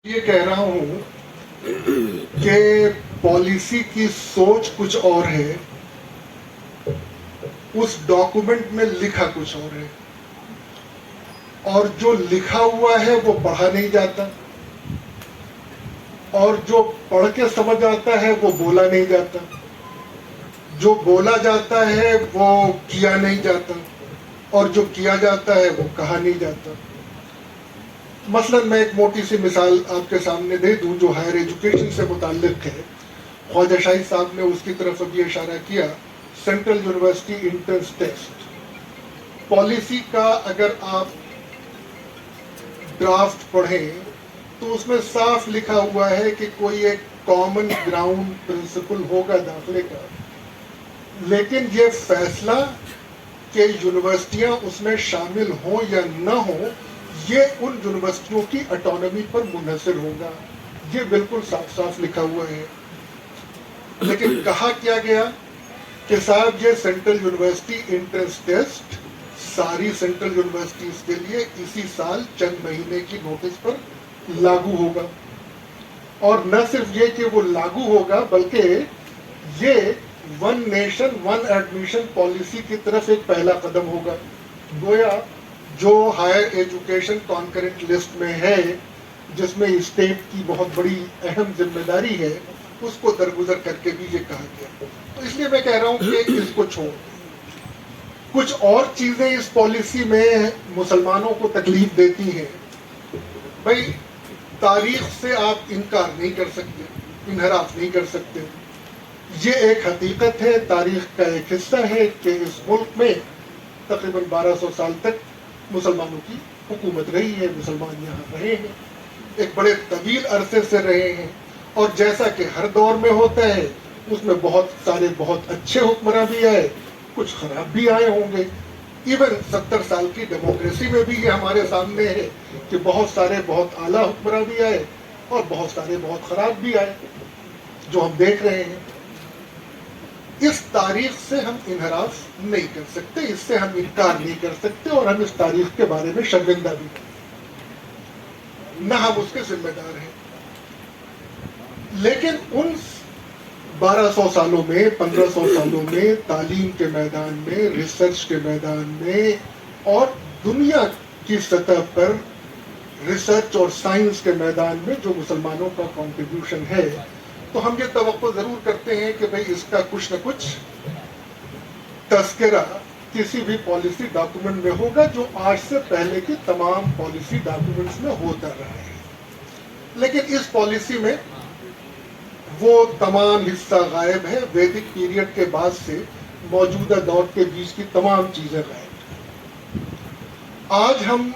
یہ کہہ رہا ہوں کہ پالیسی کی سوچ کچھ اور ہے، اس ڈاکومنٹ میں لکھا کچھ اور ہے، اور جو لکھا ہوا ہے وہ پڑھا نہیں جاتا، اور جو پڑھ کے سمجھ آتا ہے وہ بولا نہیں جاتا، جو بولا جاتا ہے وہ کیا نہیں جاتا، اور جو کیا جاتا ہے وہ کہا نہیں جاتا۔ مثلا میں ایک موٹی سی مثال آپ کے سامنے دے دوں جو ہائر ایجوکیشن سے متعلق ہے۔ خواجہ شاہی صاحب نے اس کی طرف ابھی اشارہ کیا، central university entrance test policy کا اگر آپ ڈرافٹ پڑھیں تو اس میں صاف لکھا ہوا ہے کہ کوئی ایک کامن گراؤنڈ پرنسپل ہوگا داخلے کا، لیکن یہ فیصلہ کہ یونیورسٹیاں اس میں شامل ہوں یا نہ ہوں یہ ان یونیورسٹیوں کی اٹانومی پر منحصر ہوگا۔ یہ بالکل صاف صاف لکھا ہوا ہے، لیکن کہا کیا گیا کہ صاحب یہ سینٹرل یونیورسٹی انٹرنس ٹیسٹ ساری سینٹرل یونیورسٹیز کے لیے اسی سال چند مہینے کی نوٹس پر لاگو ہوگا، اور نہ صرف یہ کہ وہ لاگو ہوگا بلکہ یہ one nation one admission policy کی طرف ایک پہلا قدم ہوگا۔ گویا جو ہائر ایجوکیشن کانکرنٹ لسٹ میں ہے، جس میں اسٹیٹ کی بہت بڑی اہم ذمہ داری ہے، اس کو درگزر کر کے بھی یہ کہا گیا۔ تو اس لیے میں کہہ رہا ہوں کہ اس کو چھوڑ، کچھ اور چیزیں اس پالیسی میں مسلمانوں کو تکلیف دیتی ہیں۔ بھائی تاریخ سے آپ انکار نہیں کر سکتے، انحراف نہیں کر سکتے، یہ ایک حقیقت ہے، تاریخ کا ایک حصہ ہے کہ اس ملک میں تقریباً 1200 سال تک مسلمانوں کی حکومت رہی ہے، مسلمان یہاں رہے ہیں، ایک بڑے طویل عرصے سے رہے ہیں، اور جیسا کہ ہر دور میں ہوتا ہے اس میں بہت سارے بہت اچھے حکمراں بھی آئے، کچھ خراب بھی آئے ہوں گے۔ ایون 70 سال کی ڈیموکریسی میں بھی یہ ہمارے سامنے ہے کہ بہت سارے بہت اعلیٰ حکمراں بھی آئے اور بہت سارے بہت خراب بھی آئے، جو ہم دیکھ رہے ہیں۔ اس تاریخ سے ہم انحراف نہیں کر سکتے، اس سے ہم انکار نہیں کر سکتے، اور ہم اس تاریخ کے بارے میں شرمندہ بھی نہیں، نہ ہم اس کے ذمہ دار ہیں۔ لیکن ان 1200 سالوں میں 1500 سالوں میں تعلیم کے میدان میں، ریسرچ کے میدان میں، اور دنیا کی سطح پر ریسرچ اور سائنس کے میدان میں جو مسلمانوں کا کنٹریبیوشن ہے، تو ہم یہ توقع ضرور کرتے ہیں کہ بھئی اس کا کچھ نہ کچھ تذکرہ کسی بھی پالیسی ڈاکومنٹ میں ہوگا، جو آج سے پہلے کی تمام پالیسی ڈاکومنٹس میں ہوتا رہا ہے۔ لیکن اس پالیسی میں وہ تمام حصہ غائب ہے، ویدک پیریڈ کے بعد سے موجودہ دور کے بیچ کی تمام چیزیں غائب ہیں۔ آج ہم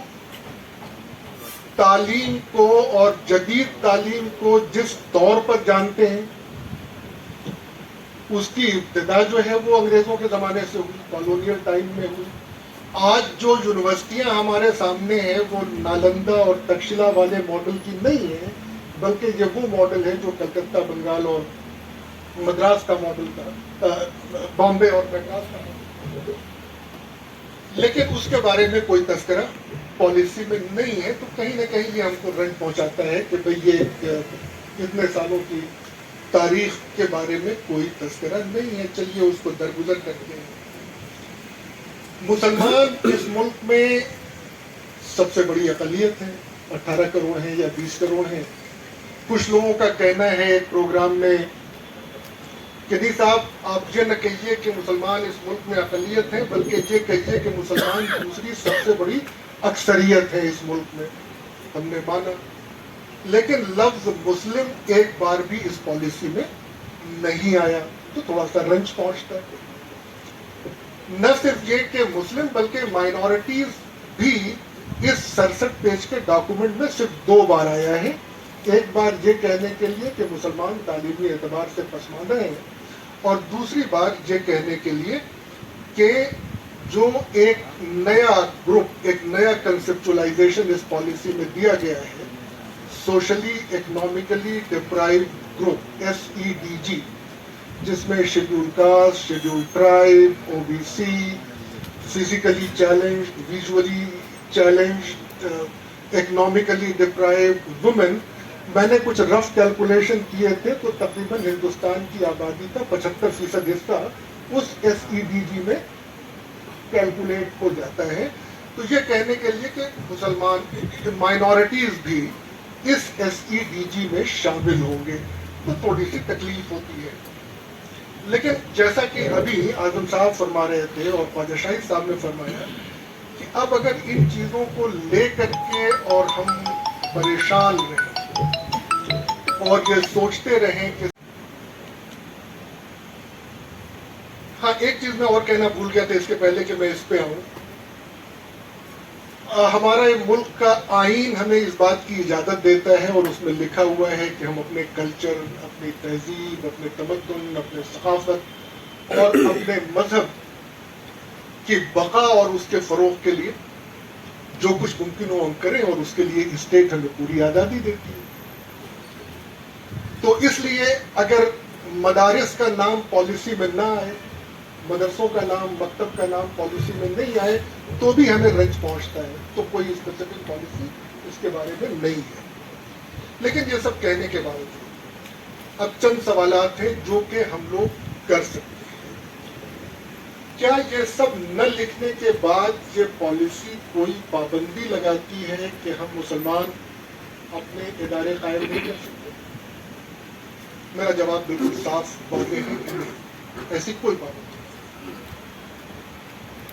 تعلیم کو اور جدید تعلیم کو جس طور پر جانتے ہیں، اس کی ابتدا جو ہے وہ انگریزوں کے زمانے سے ہوئی، کالونیل ٹائم میں ہوئی۔ آج جو یونیورسٹیاں ہمارے سامنے ہیں وہ نالندہ اور تکشلا والے ماڈل کی نہیں ہیں، بلکہ یہ وہ ماڈل ہے جو کلکتہ، بنگال اور مدراس کا ماڈل تھا، بامبے اور مدراس کا ماڈل، لیکن اس کے بارے میں کوئی تذکرہ پالیسی میں نہیں ہے۔ تو کہیں نہ کہیں یہ ہم کو رنج پہنچاتا ہے کہ بھئی یہ اتنے سالوں کی تاریخ کے بارے میں کوئی تذکرہ نہیں ہے، چلیے اس کو درگزر کرتے ہیں۔ مسلمان اس ملک میں سب سے بڑی اقلیت ہے، 18 کروڑ ہیں یا 20 کروڑ ہیں۔ کچھ لوگوں کا کہنا ہے ایک پروگرام میں کہ نہیں صاحب آپ یہ نہ کہیے کہ مسلمان اس ملک میں اقلیت ہیں، بلکہ یہ کہیے کہ مسلمان دوسری سب سے بڑی اکثریت ہے اس ملک میں۔ ہم نے مانا، لیکن لفظ مسلم ایک بار بھی اس پالیسی میں نہیں آیا، تو تھوڑا سا رنج پہنچتا ہے۔ نہ صرف یہ کہ مسلم بلکہ مائنورٹیز بھی اس 67 پیج کے ڈاکومنٹ میں صرف 2 بار آیا ہے۔ ایک بار یہ کہنے کے لیے کہ مسلمان تعلیمی اعتبار سے پسماندہ ہیں، اور دوسری بار یہ کہنے کے لیے کہ جو ایک نیا گروپ، ایک نیا کنسپچولائزیشن اس پالیسی میں دیا گیا ہے، socially economically deprived group, SEDG، جس میں schedule caste, schedule tribe, OBC، physically challenged, visually challenged, economically deprived women, میں نے کچھ رف کیلکولیشن کیے تھے تو تقریباً ہندوستان کی آبادی کا 75% حصہ اس ایس ای ڈی جی میں کیلکولیٹ ہو جاتا ہے. تو یہ کہنے کے لیے کہ مسلمان مائنورٹیز بھی اس ایس ای ڈی جی میں شامل ہوں گے تو تھوڑی سی تکلیف ہوتی ہے. لیکن جیسا کہ ابھی اعظم صاحب فرما رہے تھے اور خواجہ شاہد صاحب نے فرمایا کہ اب اگر ان چیزوں کو لے کر کے اور ہم پریشان رہیں اور یہ سوچتے رہیں کہ ہاں ایک چیز میں اور کہنا بھول گیا تھا اس کے پہلے کہ میں اس پہ آؤں. ہمارا ملک کا آئین ہمیں اس بات کی اجازت دیتا ہے اور اس میں لکھا ہوا ہے کہ ہم اپنے کلچر، اپنی تہذیب، اپنے تمدن، اپنے ثقافت اور اپنے مذہب کی بقا اور اس کے فروغ کے لیے جو کچھ ممکن ہو ہم کریں، اور اس کے لیے اسٹیٹ ہمیں پوری آزادی دیتی ہے. تو اس لیے اگر مدارس کا نام پالیسی میں نہ آئے، مدرسوں کا نام، مکتب کا نام پالیسی میں نہیں آئے تو بھی ہمیں رنج پہنچتا ہے. تو کوئی اسپیسیفک پالیسی اس کے بارے میں نہیں ہے. لیکن یہ سب کہنے کے باوجود اب چند سوالات ہیں جو کہ ہم لوگ کر سکتے ہیں. کیا یہ سب نہ لکھنے کے بعد یہ پالیسی کوئی پابندی لگاتی ہے کہ ہم مسلمان اپنے ادارے قائم نہیں کر سکتے؟ میرا جواب بالکل صاف واضح ہے کہ نہیں، ایسی کوئی پابندی.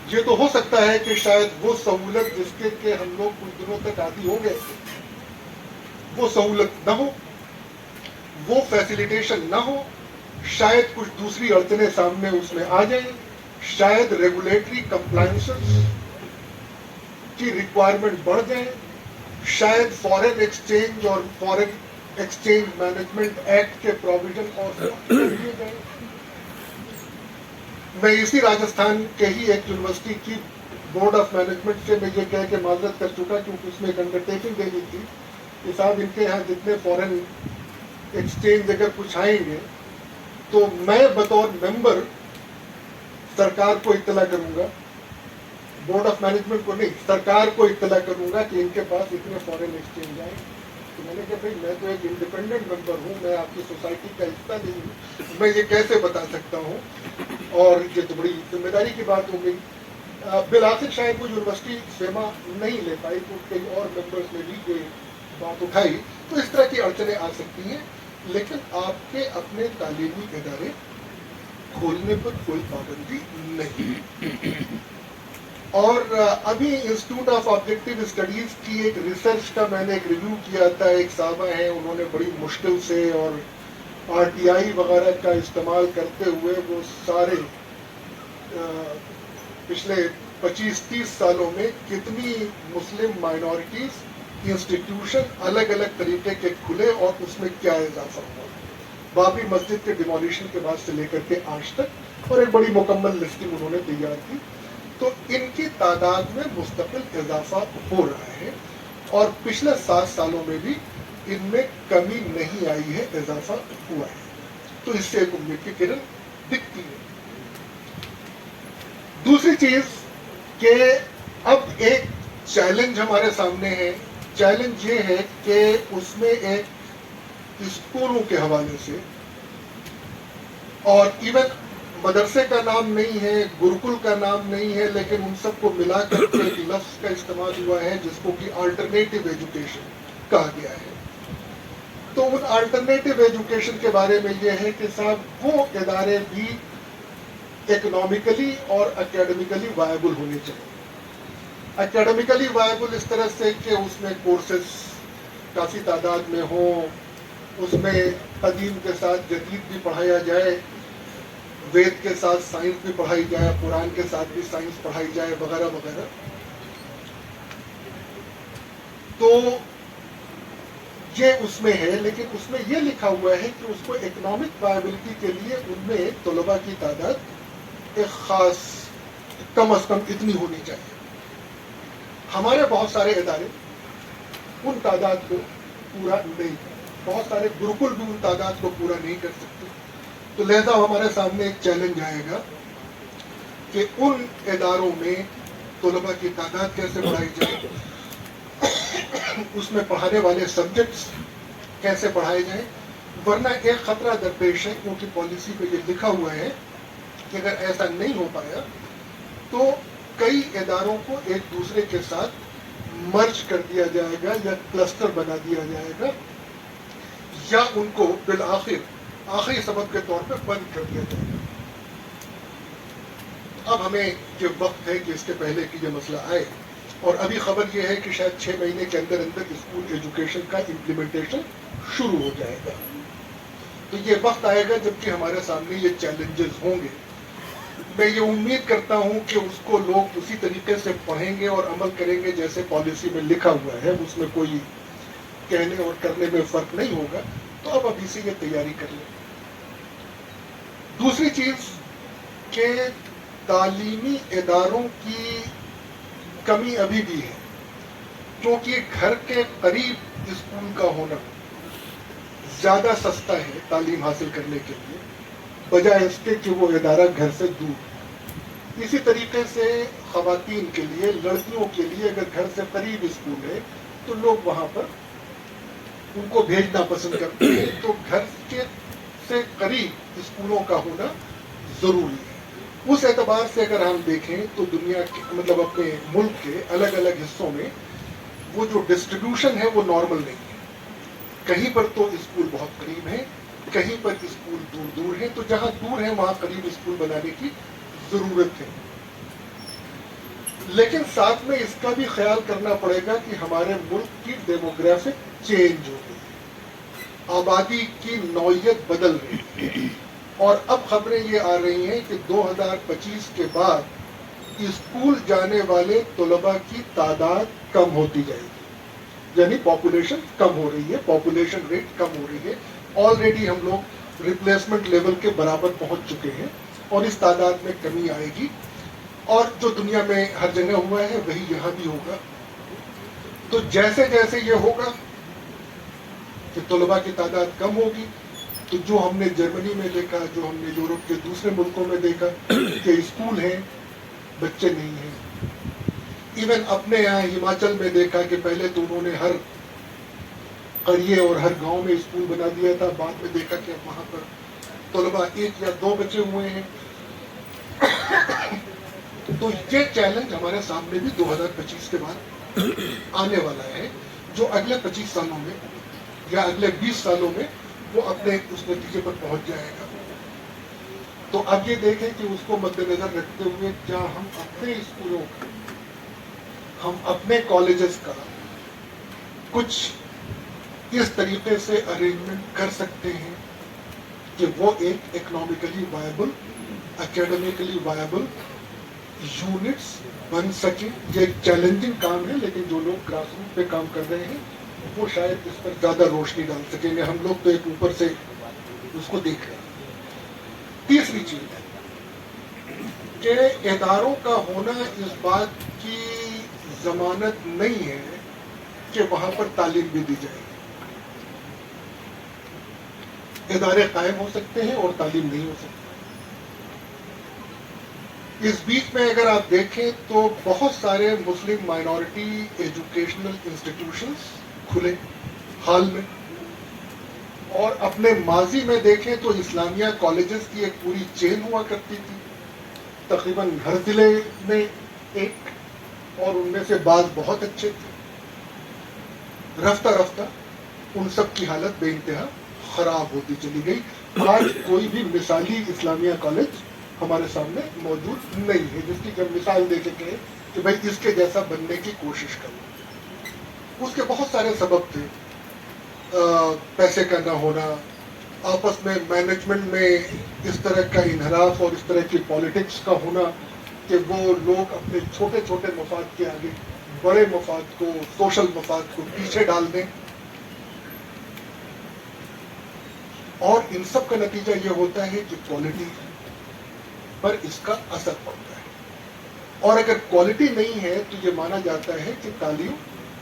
یہ تو ہو سکتا ہے کہ شاید وہ سہولت جس کے کہ ہم لوگ کچھ دنوں تک عادی ہو گئے وہ سہولت نہ ہو، وہ فیسیلیٹیشن نہ ہو، شاید کچھ دوسری اڑچنیں سامنے اس میں آ جائیں، شاید ریگولیٹری کمپلائنسز کی ریکوائرمنٹ بڑھ جائیں، شاید فارن ایکسچینج اور فارن ایکسچینج مینجمنٹ ایکٹ کے پروویژن اور کر دیے جائیں. میں اسی راجستھان کے ہی ایک یونیورسٹی کی بورڈ آف مینجمنٹ سے میں یہ کہہ کے معذرت کر چکا کیونکہ اس میں ایک انڈرٹیکنگ دینی تھی کہ صاحب ان کے یہاں جتنے فارن ایکسچینج اگر کچھ آئیں گے تو میں بطور ممبر سرکار کو اطلاع کروں گا، بورڈ آف مینجمنٹ کو نہیں، سرکار کو اطلاع کروں گا کہ ان کے پاس اتنے فارن ایکسچینج آئیں. تو میں نے کہا بھائی میں تو ایک انڈیپینڈنٹ ممبر ہوں، میں آپ کی سوسائٹی کا حصہ نہیں ہوں، میں یہ کیسے بتا سکتا ہوں؟ اور یہ تو بڑی ذمہ داری کی بات ہو گئی. بالآخر شاید وہ یونیورسٹی سیما نہیں لے پائی تو کئی اور ممبرس نے بھی یہ بات اٹھائی. تو اس طرح کی اڑچنیں آ سکتی ہیں، لیکن آپ کے اپنے تعلیمی ادارے کھولنے پر کوئی پابندی نہیں. اور ابھی انسٹیٹیوٹ آف آبجیکٹیو اسٹڈیز کی ایک ریسرچ کا میں نے ایک ریویو کیا تھا. ایک صاحبہ ہیں، انہوں نے بڑی مشکل سے اور آر ٹی آئی وغیرہ کا استعمال کرتے ہوئے وہ سارے پچھلے 25-30 سالوں میں کتنی مسلم مائنورٹیز انسٹیٹیوشن الگ الگ طریقے کے کھلے اور اس میں کیا اضافہ ہوا، بابری مسجد کے ڈیمولیشن کے بعد سے لے کر کے آج تک، اور ایک بڑی مکمل لسٹنگ انہوں نے تیار کی. تو ان کی تعداد میں مستقل اضافہ ہو رہا ہے اور پچھلے 7 سالوں میں بھی ان میں کمی نہیں آئی ہے، اضافہ ہوا ہے. تو اس سے ایک امید کی کرن دکھتی ہے. دوسری چیز کہ اب ایک چیلنج ہمارے سامنے ہے. چیلنج یہ ہے کہ اس میں ایک اسکولوں کے حوالے سے، اور ایون مدرسے کا نام نہیں ہے، گروکل کا نام نہیں ہے، لیکن ان سب کو ملا کر کے ایک لفظ کا استعمال ہوا ہے جس کو کہ آلٹرنیٹیو ایجوکیشن کہا گیا ہے. تو ان آلٹرنیٹیو ایجوکیشن کے بارے میں یہ ہے کہ صاحب وہ ادارے بھی اکنامیکلی اور اکیڈمیکلی وائبل ہونے چاہیے. اکیڈمیکلی وائبل اس طرح سے کہ اس میں کورسز کافی تعداد میں ہوں، اس میں قدیم کے ساتھ جدید بھی پڑھایا جائے، وید کے ساتھ سائنس بھی پڑھائی جائے، قرآن کے ساتھ بھی سائنس پڑھائی جائے، وغیرہ وغیرہ. تو یہ اس میں ہے، لیکن اس میں یہ لکھا ہوا ہے کہ اس کو اکنامک وائبلٹی کے لیے ان میں طلباء کی تعداد ایک خاص کم از کم اتنی ہونی چاہیے. ہمارے بہت سارے ادارے ان تعداد کو پورا نہیں کرتے، بہت سارے گروکل بھی ان تعداد کو پورا نہیں کر سکتے. تو لہذا ہمارے سامنے ایک چیلنج آئے گا کہ ان اداروں میں طلباء کی تعداد کیسے بڑھائی جائے، اس میں پڑھانے والے سبجیکٹس کیسے پڑھائے جائیں، ورنہ ایک خطرہ درپیش ہے، کیونکہ پالیسی پہ یہ لکھا ہوا ہے کہ اگر ایسا نہیں ہو پایا تو کئی اداروں کو ایک دوسرے کے ساتھ مرج کر دیا جائے گا یا کلسٹر بنا دیا جائے گا، یا ان کو بالآخر آخری سبب کے طور پہ بند کر دیا جائے گا۔ اب ہمیں یہ وقت ہے کہ اس کے پہلے کہ یہ مسئلہ آئے، اور ابھی خبر یہ ہے کہ شاید 6 مہینے کے اندر اندر اسکول ایجوکیشن کا امپلیمنٹیشن شروع ہو جائے گا۔ تو یہ وقت آئے گا جب کہ ہمارے سامنے یہ چیلنجز ہوں گے۔ میں یہ امید کرتا ہوں کہ اس کو لوگ اسی طریقے سے پڑھیں گے اور عمل کریں گے جیسے پالیسی میں لکھا ہوا ہے، اس میں کوئی کہنے اور کرنے میں فرق نہیں ہوگا۔ تو اب ابھی سے یہ تیاری کر لیں۔ دوسری چیز کہ تعلیمی اداروں کی کمی ابھی بھی ہے، کیونکہ گھر کے قریب اسکول کا ہونا زیادہ سستا ہے تعلیم حاصل کرنے کے لیے، بجائے اس کے کہ وہ ادارہ گھر سے دور۔ اسی طریقے سے خواتین کے لیے، لڑکیوں کے لیے اگر گھر سے قریب اسکول ہے تو لوگ وہاں پر ان کو بھیجنا پسند کرتے ہیں۔ تو گھر کے سے قریب اسکولوں کا ہونا ضروری ہے۔ اس اعتبار سے اگر ہم دیکھیں تو دنیا کے مطلب اپنے ملک کے الگ الگ حصوں میں وہ جو ڈسٹریبیوشن ہے وہ نارمل نہیں ہے۔ کہیں پر تو اسکول بہت قریب ہیں، کہیں پر اسکول دور دور ہیں، تو جہاں دور ہیں وہاں قریب اسکول بنانے کی ضرورت ہے۔ لیکن ساتھ میں اس کا بھی خیال کرنا پڑے گا کہ ہمارے ملک کی ڈیموگرافک چینج ہو گئی، آبادی کی نوعیت بدل رہی ہے، اور اب خبریں یہ آ رہی ہیں کہ 2025 کے بعد اسکول جانے والے طلباء کی تعداد کم ہوتی جائے گی، یعنی پاپولیشن کم ہو رہی ہے، پاپولیشن ریٹ کم ہو رہی ہے۔ آلریڈی ہم لوگ ریپلیسمنٹ لیول کے برابر پہنچ چکے ہیں، اور اس تعداد میں کمی آئے گی، اور جو دنیا میں ہر جگہ ہوا ہے وہی یہاں بھی ہوگا۔ تو جیسے جیسے یہ ہوگا کہ طلباء کی تعداد کم ہوگی، تو جو ہم نے جرمنی میں دیکھا، جو ہم نے یورپ کے دوسرے ملکوں میں دیکھا کہ اسکول ہیں بچے نہیں ہیں، ایون اپنے یہاں ہماچل میں دیکھا کہ پہلے تو انہوں نے ہر قریے اور ہر گاؤں میں اسکول بنا دیا تھا، بعد میں دیکھا کہ اب وہاں پر طلباء 1 یا 2 بچے ہوئے ہیں۔ تو یہ چیلنج ہمارے سامنے بھی 2025 کے بعد آنے والا ہے، جو اگلے 25 سالوں میں یا اگلے 20 سالوں میں وہ اپنے اس نتیجے پر پہنچ جائے گا۔ تو اب یہ دیکھیں کہ اس کو مد نظر رکھتے ہوئے کیا ہم اپنے اسکولوں کا، ہم اپنے کالجز کا کچھ اس طریقے سے ارینجمنٹ کر سکتے ہیں کہ وہ ایک economically viable, academically viable units بن سکیں۔ یہ ایک چیلنجنگ کام ہے، لیکن جو لوگ گراس روٹ پہ کام کر رہے ہیں وہ شاید اس پر زیادہ روشنی ڈال سکیں گے۔ ہم لوگ تو ایک اوپر سے اس کو دیکھ رہے ہیں۔ تیسری چیز ہے کہ اداروں کا ہونا اس بات کی ضمانت نہیں ہے کہ وہاں پر تعلیم بھی دی جائے گی۔ ادارے قائم ہو سکتے ہیں اور تعلیم نہیں ہو سکتی۔ اس بیچ میں اگر آپ دیکھیں تو بہت سارے مسلم مائنورٹی ایجوکیشنل انسٹیٹیوشنز کھلے حال میں، اور اپنے ماضی میں دیکھیں تو اسلامیہ کالجز کی ایک پوری چین ہوا کرتی تھی، تقریباً ہر ضلع میں ایک، اور ان میں سے بعض بہت اچھے تھے۔ رفتہ رفتہ ان سب کی حالت بے انتہا خراب ہوتی چلی گئی۔ آج کوئی بھی مثالی اسلامیہ کالج ہمارے سامنے موجود نہیں ہے جس کی جب مثال دے کے کہیں کہ بھائی اس کے جیسا بننے کی کوشش کرو۔ اس کے بہت سارے سبب تھے، پیسے کا نہ ہونا، آپس میں مینجمنٹ میں اس طرح کا انحراف اور اس طرح کی پالیٹکس کا ہونا کہ وہ لوگ اپنے چھوٹے چھوٹے مفاد کے آگے بڑے مفاد کو، سوشل مفاد کو پیچھے ڈال دیں، اور ان سب کا نتیجہ یہ ہوتا ہے کہ کوالٹی پر اس کا اثر پڑتا ہے، اور اگر کوالٹی نہیں ہے تو یہ مانا جاتا ہے کہ تعلیم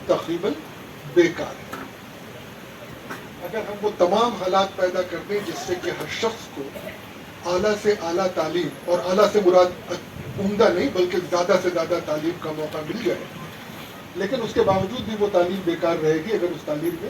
تقریباً بیکار ہے۔ اگر ہم وہ تمام حالات پیدا کر دیں جس سے کہ ہر شخص کو اعلیٰ سے اعلیٰ تعلیم، اور اعلیٰ سے مراد عمدہ نہیں بلکہ زیادہ سے زیادہ تعلیم کا موقع مل جائے، لیکن اس کے باوجود بھی وہ تعلیم بیکار رہے گی اگر اس تعلیم میں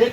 1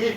1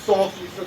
100%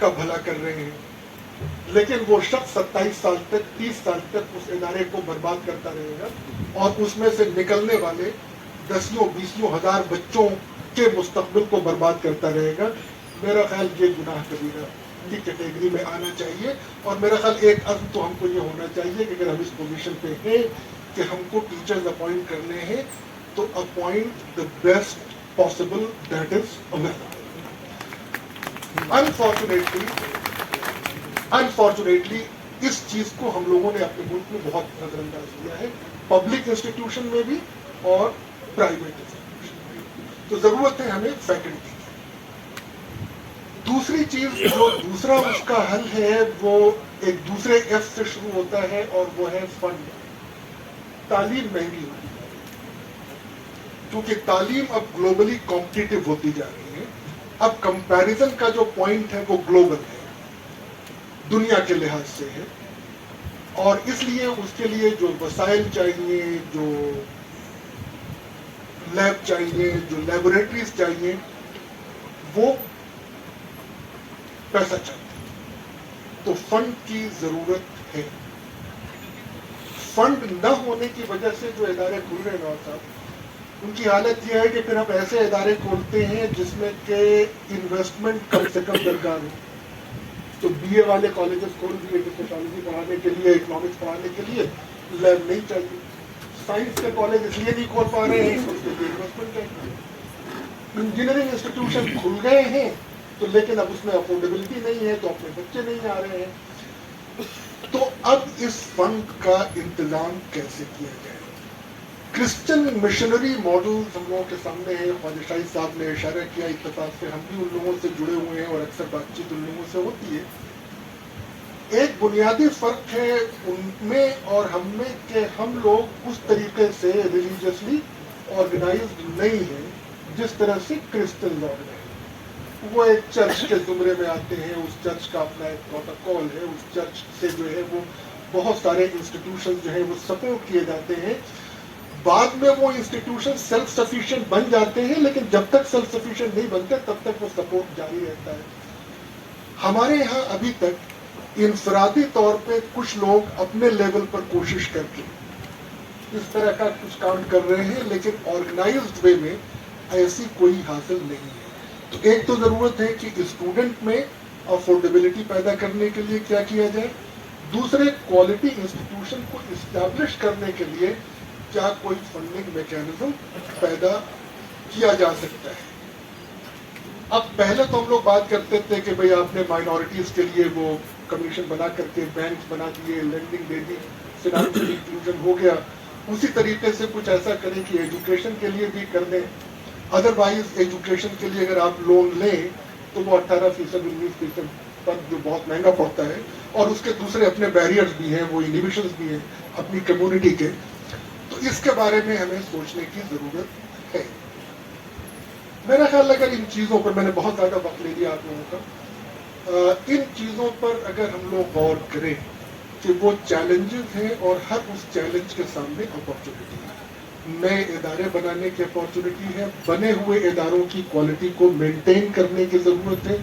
کا بھلا کر رہے ہیں، لیکن وہ شخص 27 سال تک 30 سال تک اس ادارے کو برباد کرتا رہے گا اور اس میں سے نکلنے والے 10-20 ہزار بچوں کے مستقبل کو برباد کرتا رہے گا. میرا خیال یہ گناہ کبیرہ کی کیٹیگری میں آنا چاہیے، اور میرا خیال ایک عزم تو ہم کو یہ ہونا چاہیے کہ اگر ہم اس پوزیشن پہ ہیں کہ ہم کو ٹیچرز اپوائنٹ کرنے ہیں تو appoint the best possible date is available. Unfortunately اس چیز کو ہم لوگوں نے اپنے ملک میں بہت نظر انداز کیا ہے، پبلک انسٹیٹیوشن میں بھی اور پرائیویٹ انسٹیٹیوشن میں بھی. تو ضرورت ہے ہمیں فیکلٹی. دوسری چیز جو دوسرا اس کا حل ہے وہ ایک دوسرے ایف سے شروع ہوتا ہے اور وہ ہے فنڈ. تعلیم مہنگی ہوتی جا رہی ہے کیونکہ تعلیم اب گلوبلی کمپٹیٹیو ہوتی جا رہی ہے. اب کمپیریزن کا جو پوائنٹ ہے وہ گلوبل ہے، دنیا کے لحاظ سے ہے، اور اس لیے اس کے لیے جو وسائل چاہیے، جو لیب چاہیے، جو لیبوریٹریز چاہیے، وہ پیسہ چاہیے. تو فنڈ کی ضرورت ہے. فنڈ نہ ہونے کی وجہ سے جو ادارے کھل رہے ہیں نواز صاحب، ان کی حالت یہ ہے کہ پھر ہم ایسے ادارے کھولتے ہیں جس میں کہ انویسٹمنٹ کم سے کم درکار ہو. تو بی اے والے کالجز کھول دیے ٹیکنالوجی پڑھانے کے لیے، اکنامکس پڑھانے کے لیے، لیب نہیں چاہیے. سائنس کے کالج اس لیے نہیں کھول پا رہے ہیں اس کے لیے انویسٹمنٹ چاہیے. انجینئرنگ انسٹیٹیوشن کھل گئے ہیں تو لیکن اب اس میں افورڈیبلٹی نہیں ہے تو اپنے بچے نہیں آ رہے ہیں. تو اب اس فنڈ کا انتظام کیسے کیا جائے؟ کرسچن مشنری ماڈل ہم لوگوں کے سامنے ہے. خواجہ شاہد صاحب نے اشارہ کیا، اتفاق سے ہم بھی ان لوگوں سے جڑے ہوئے ہیں اور اکثر بات چیت ان لوگوں سے ہوتی ہے. ایک بنیادی فرق ہے ان میں اور ہم میں کہ ہم لوگ اس طریقے سے ریلیجیسلی آرگنائزڈ نہیں ہیں جس طرح سے کرسچنز آرگنائز. وہ ایک چرچ کے زمرے میں آتے ہیں، اس چرچ کا اپنا ایک پروٹوکول ہے، اس چرچ سے جو ہے وہ بہت سارے انسٹیٹیوشن جو ہیں وہ سپورٹ کیے جاتے ہیں. بعد میں وہ انسٹیٹیوشن سیلف سفیشینٹ بن جاتے ہیں، لیکن جب تک سیلف سفیشینٹ نہیں بنتے تب تک وہ سپورٹ جاری رہتا ہے. ہمارے یہاں ابھی تک انفرادی طور پہ کچھ لوگ اپنے لیول پر کوشش کر کے اس طرح کا کچھ کام کر رہے ہیں، لیکن آرگنائزڈ وے میں ایسی کوئی حاصل نہیں ہے. تو ایک تو ضرورت ہے کہ اسٹوڈنٹ میں افورڈیبلٹی پیدا کرنے کے لیے کیا کیا جائے. دوسرے، کوالٹی انسٹیٹیوشن کو اسٹیبلش کرنے کے لیے کیا کوئی فنڈنگ میکینزم پیدا کیا جا سکتا ہے. اب پہلے تو ہم لوگ بات کرتے تھے کہ بھئی آپ نے مائنورٹیز کے لیے وہ کمیشن بنا کر کے بینکس بنا دیے، لینڈنگ دے دی، فنانشل انکلوژن ہو گیا. اسی طریقے سے کچھ ایسا کریں کہ ایجوکیشن کے لیے بھی کر دیں. ادروائز ایجوکیشن کے لیے اگر آپ لون لیں تو وہ 18% 19% پر جو بہت مہنگا پڑتا ہے، اور اس کے دوسرے اپنے بیریئرز بھی ہیں، وہ انہیبیشنز بھی ہیں اپنی کمیونٹی کے. تو اس کے بارے میں ہمیں سوچنے کی ضرورت ہے. میرا خیال اگر ان چیزوں پر، میں نے بہت زیادہ وقت لے لیا آپ لوگوں کا، ان چیزوں پر اگر ہم لوگ غور کریں کہ وہ چیلنجز ہیں اور ہر اس چیلنج کے سامنے اپارچونیٹی ہے. نئے ادارے بنانے کی اپارچونیٹی ہے، بنے ہوئے اداروں کی کوالٹی کو مینٹین کرنے کی ضرورت ہے،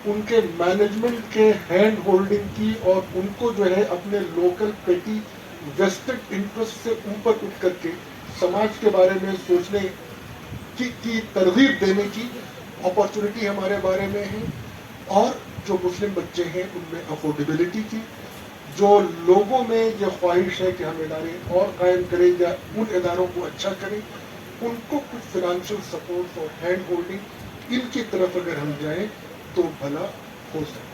ان کے مینجمنٹ کے ہینڈ ہولڈنگ کی، اور ان کو جو ہے اپنے لوکل پیٹی ویسٹڈ انٹرسٹ سے اوپر اٹھ کر کے سماج کے بارے میں سوچنے کی ترغیب دینے کی اپارچونیٹی ہمارے بارے میں ہے. اور جو مسلم بچے ہیں ان میں افورڈیبلٹی کی، جو لوگوں میں یہ خواہش ہے کہ ہم ادارے اور قائم کریں یا ان اداروں کو اچھا کریں، ان کو کچھ فنانشل سپورٹ اور ہینڈ ہولڈنگ ان کی طرف اگر ہم جائیں تو بھلا ہو سکتا ہے.